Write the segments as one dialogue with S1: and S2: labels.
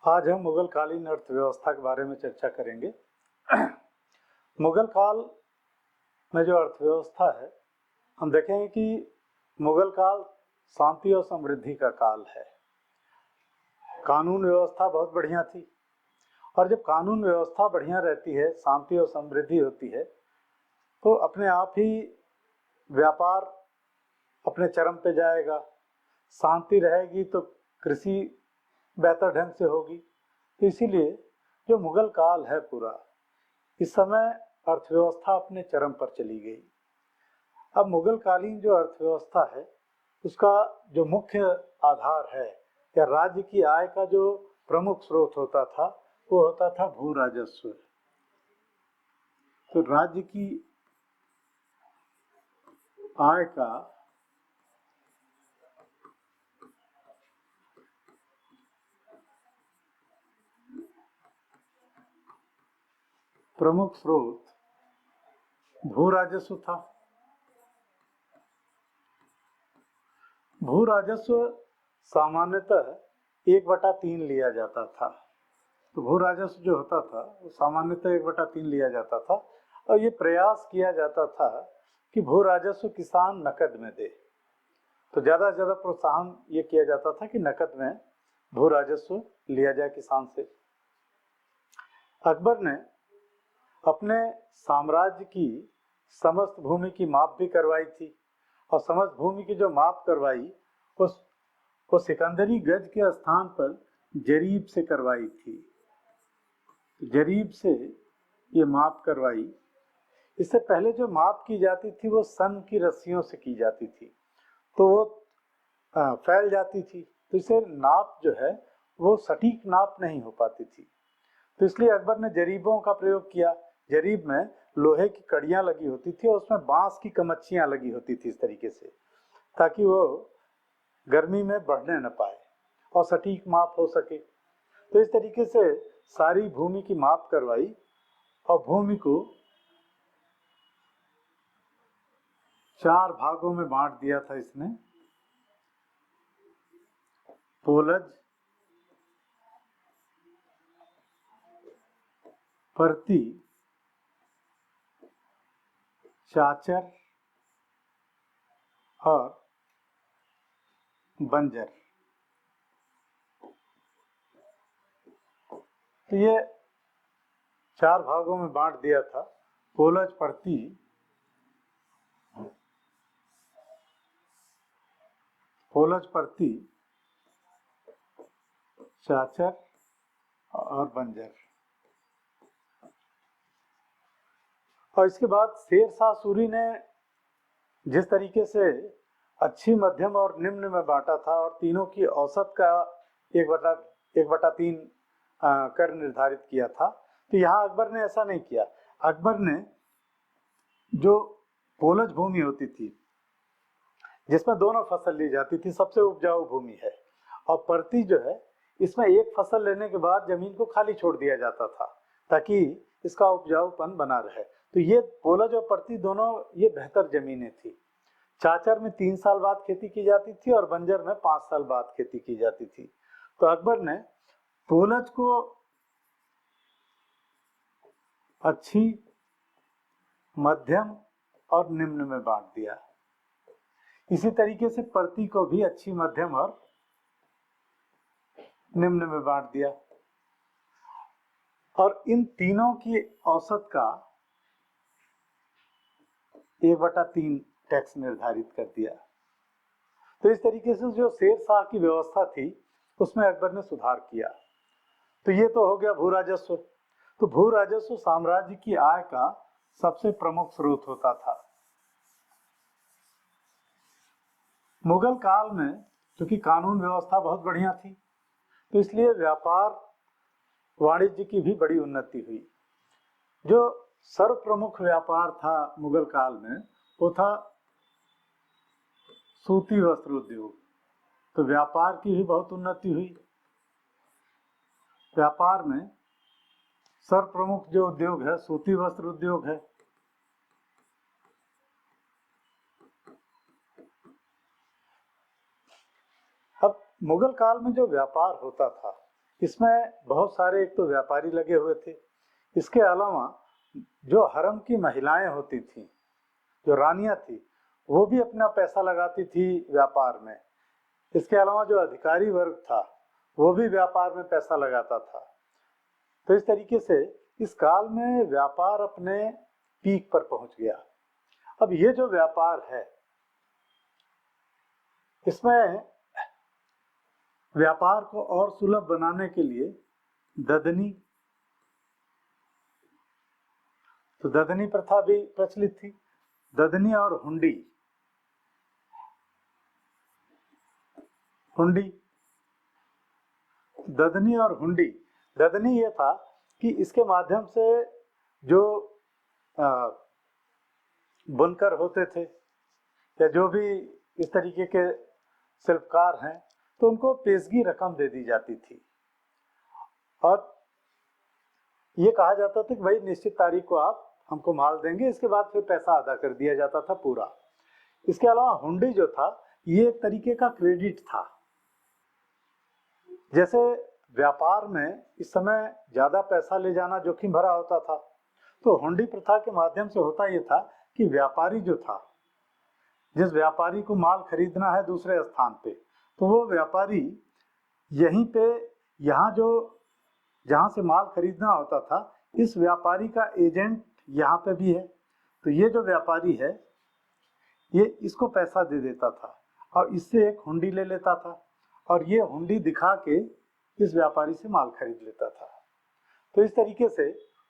S1: आज हम मुगल कालीन अर्थव्यवस्था के बारे में चर्चा करेंगे। मुगल काल में जो अर्थव्यवस्था है, हम देखेंगे कि मुगल काल शांति और समृद्धि का काल है। कानून व्यवस्था बहुत बढ़िया थी, और जब कानून व्यवस्था बढ़िया रहती है, शांति और समृद्धि होती है, तो अपने आप ही व्यापार अपने चरम पे जाएगा। शांति रहेगी तो कृषि बेहतर ढंग से होगी। तो इसीलिए जो मुगल काल है पूरा, इस समय अर्थव्यवस्था अपने चरम पर चली गई। अब मुगल कालीन जो अर्थव्यवस्था है, उसका जो मुख्य आधार है या राज्य की आय का जो प्रमुख स्रोत होता था, वो होता था भू राजस्व। तो राज्य की आय का प्रमुख स्रोत भू राजस्व था। भू राजस्व सामान्यतः 1/3 लिया जाता था। तो भू राजस्व जो होता था वो सामान्यतः 1/3 लिया जाता था, और ये प्रयास किया जाता था कि भू राजस्व किसान नकद में दे। तो ज़्यादा से ज़्यादा प्रोत्साहन ये किया जाता था कि नकद में भू राजस्व लिया जाए किसान से। अकबर ने अपने साम्राज्य की समस्त भूमि की माप भी करवाई थी, और समस्त भूमि की जो माप करवाई वो सिकंदरी गज के स्थान पर जरीब से करवाई थी। जरीब से ये माप करवाई। इससे पहले जो माप की जाती थी वो सन की रस्सियों से की जाती थी, तो वो फैल जाती थी, तो इसे नाप जो है वो सटीक नाप नहीं हो पाती थी। तो इसलिए अकबर ने जरीबों का प्रयोग किया। जरीब में लोहे की कड़ियां लगी होती थी और उसमें बांस की कमच्चियां लगी होती थी इस तरीके से, ताकि वो गर्मी में बढ़ने न पाए और सटीक माप हो सके। तो इस तरीके से सारी भूमि की माप करवाई, और भूमि को 4 भागों में बांट दिया था इसने। पोलज, परती, चाचर और बंजर। तो ये 4 भागों में बांट दिया था। पोलज, परती, चाचर और बंजर। और इसके बाद शेर शाह सूरी ने जिस तरीके से अच्छी, मध्यम और निम्न में बांटा था, और तीनों की औसत का 1/3 कर निर्धारित किया था, तो यहाँ अकबर ने ऐसा नहीं किया। अकबर ने जो पोलज भूमि होती थी, जिसमें दोनों फसल ली जाती थी, सबसे उपजाऊ भूमि है, और परती जो है, इसमें एक फसल लेने के बाद जमीन को खाली छोड़ दिया जाता था ताकि इसका उपजाऊपन बना रहे। तो ये पोलज और परती दोनों ये बेहतर जमीनें थी। चाचर में 3 साल बाद खेती की जाती थी और बंजर में 5 साल बाद खेती की जाती थी। तो अकबर ने पोलज को अच्छी, मध्यम और निम्न में बांट दिया। इसी तरीके से परती को भी अच्छी, मध्यम और निम्न में बांट दिया, और इन तीनों की औसत का 1/3 टैक्स निर्धारित कर दिया। तो इस तरीके से जो शेर शाह की व्यवस्था थी उसमें अकबर ने सुधार किया। तो ये तो हो गया भू राजस्व। तो भू राजस्व साम्राज्य की आय का सबसे प्रमुख स्रोत होता था। मुगल काल में क्योंकि कानून व्यवस्था बहुत बढ़िया थी, तो इसलिए व्यापार वाणिज्य की भी बड़ी उन्नति हुई। जो सर्व प्रमुख व्यापार था मुगल काल में, वो था सूती वस्त्र उद्योग। तो व्यापार की भी बहुत उन्नति हुई। व्यापार में सर्व प्रमुख जो उद्योग है, सूती वस्त्र उद्योग है। अब मुगल काल में जो व्यापार होता था, इसमें बहुत सारे एक तो व्यापारी लगे हुए थे, इसके अलावा जो हरम की महिलाएं होती थीं, जो रानियां थी, वो भी अपना पैसा लगाती थी व्यापार में। इसके अलावा जो अधिकारी वर्ग था वो भी व्यापार में पैसा लगाता था। तो इस तरीके से इस काल में व्यापार अपने पीक पर पहुंच गया। अब ये जो व्यापार है, इसमें व्यापार को और सुलभ बनाने के लिए ददनी, तो ददनी प्रथा भी प्रचलित थी। ददनी और हुंडी, ददनी और हुंडी। ददनी ये था कि इसके माध्यम से जो बुनकर होते थे या जो भी इस तरीके के शिल्पकार हैं, तो उनको पेशगी रकम दे दी जाती थी और ये कहा जाता था कि भाई निश्चित तारीख को आप हमको माल देंगे, इसके बाद फिर पैसा अदा कर दिया जाता था पूरा। इसके अलावा हुंडी जो था, ये एक तरीके का क्रेडिट था। जैसे व्यापार में इस समय ज्यादा पैसा ले जाना जोखिम भरा होता था, तो हुंडी प्रथा के माध्यम से होता ये था कि व्यापारी जो था, जिस व्यापारी को माल खरीदना है दूसरे स्थान पे, तो वो व्यापारी यहीं पे, जहाँ से माल खरीदना होता था, इस व्यापारी का एजेंट यहाँ पे भी है, तो ये जो व्यापारी है ये इसको पैसा दे देता था और इससे एक हुंडी ले लेता था और ये हुंडी दिखा के इस व्यापारी से माल खरीद लेता था। तो इस तरीके से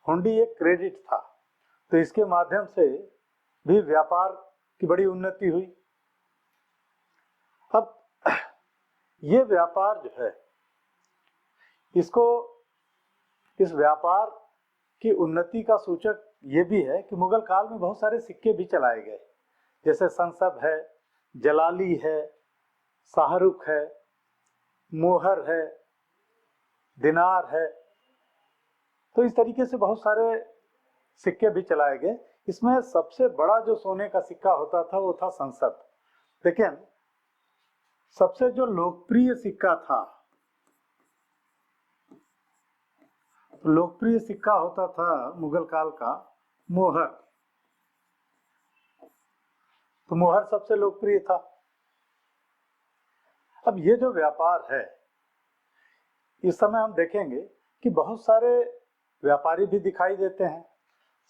S1: हुंडी एक क्रेडिट था। तो इसके माध्यम से भी व्यापार की बड़ी उन्नति हुई। अब ये व्यापार जो है, इस व्यापार की उन्नति का सूचक ये भी है कि मुगल काल में बहुत सारे सिक्के भी चलाए गए, जैसे संसब है, जलाली है, शाहरुख है, मोहर है, दिनार है। तो इस तरीके से बहुत सारे सिक्के भी चलाए गए। इसमें सबसे बड़ा जो सोने का सिक्का होता था वो था संसद। लेकिन सबसे जो लोकप्रिय सिक्का था, लोकप्रिय सिक्का होता था मुगल काल का मोहर। तो मोहर सबसे लोकप्रिय था। अब ये जो व्यापार है, इस समय हम देखेंगे कि बहुत सारे व्यापारी भी दिखाई देते हैं।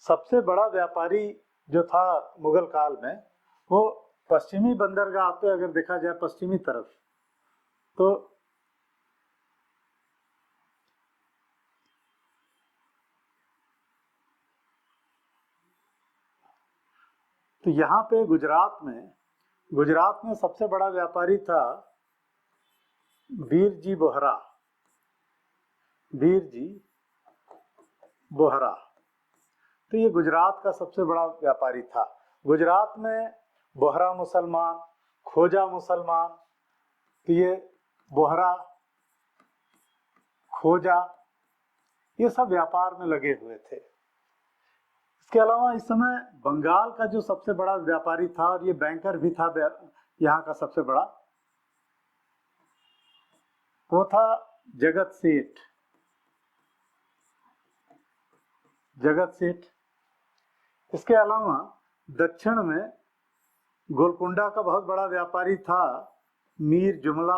S1: सबसे बड़ा व्यापारी जो था मुगल काल में, वो पश्चिमी बंदरगाह पे अगर देखा जाए, पश्चिमी तरफ, तो यहाँ पे गुजरात में सबसे बड़ा व्यापारी था वीरजी बोहरा। तो ये गुजरात का सबसे बड़ा व्यापारी था। गुजरात में बोहरा मुसलमान, खोजा मुसलमान, तो ये बोहरा, खोजा, ये सब व्यापार में लगे हुए थे। इसके अलावा इस समय बंगाल का जो सबसे बड़ा व्यापारी था, और ये बैंकर भी था यहाँ का सबसे बड़ा, वो था जगत सेठ। इसके अलावा दक्षिण में गोलकुंडा का बहुत बड़ा व्यापारी था मीर जुमला।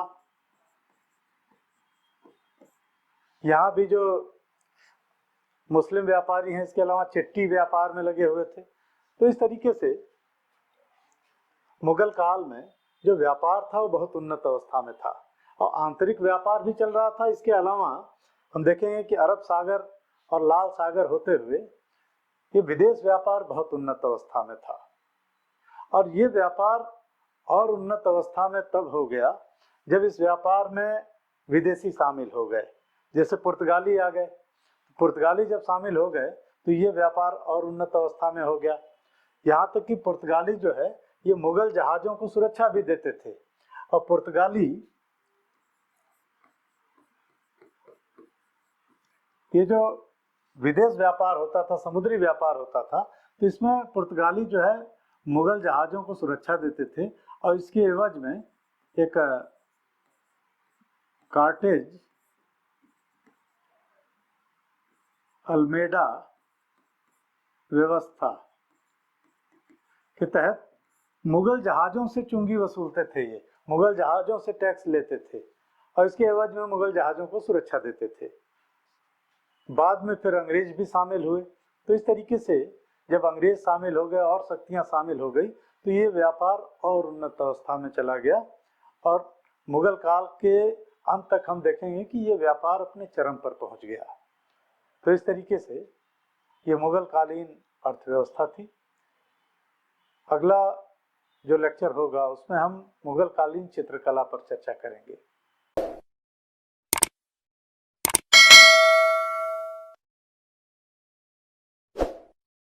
S1: यहाँ भी जो मुस्लिम व्यापारी हैं, इसके अलावा चिट्टी व्यापार में लगे हुए थे। तो इस तरीके से मुगल काल में जो व्यापार था वो बहुत उन्नत अवस्था में था और आंतरिक व्यापार भी चल रहा था। इसके अलावा हम देखेंगे कि अरब सागर और लाल सागर होते हुए ये विदेश व्यापार बहुत उन्नत अवस्था में था। और ये व्यापार और उन्नत अवस्था में तब हो गया जब इस व्यापार में विदेशी शामिल हो गए, जैसे पुर्तगाली आ गए। पुर्तगाली जब शामिल हो गए तो ये व्यापार और उन्नत अवस्था में हो गया। यहाँ तक कि पुर्तगाली जो है, ये मुगल जहाजों को सुरक्षा भी देते थे। और पुर्तगाली, ये जो विदेश व्यापार होता था, समुद्री व्यापार होता था, तो इसमें पुर्तगाली जो है मुगल जहाजों को सुरक्षा देते थे और इसके एवज में एक कार्टेज अल्मेडा व्यवस्था के तहत मुगल जहाज़ों से चुंगी वसूलते थे। ये मुगल जहाज़ों से टैक्स लेते थे और इसके एवज में मुगल जहाज़ों को सुरक्षा देते थे। बाद में फिर अंग्रेज भी शामिल हुए। तो इस तरीके से जब अंग्रेज शामिल हो गए और शक्तियां शामिल हो गई तो ये व्यापार और उन्नत अवस्था में चला गया और मुगल काल के अंत तक हम देखेंगे कि ये व्यापार अपने चरम पर पहुंच गया। तो इस तरीके से ये मुगल कालीन अर्थव्यवस्था थी। अगला जो लेक्चर होगा उसमें हम मुगल कालीन चित्रकला पर चर्चा करेंगे।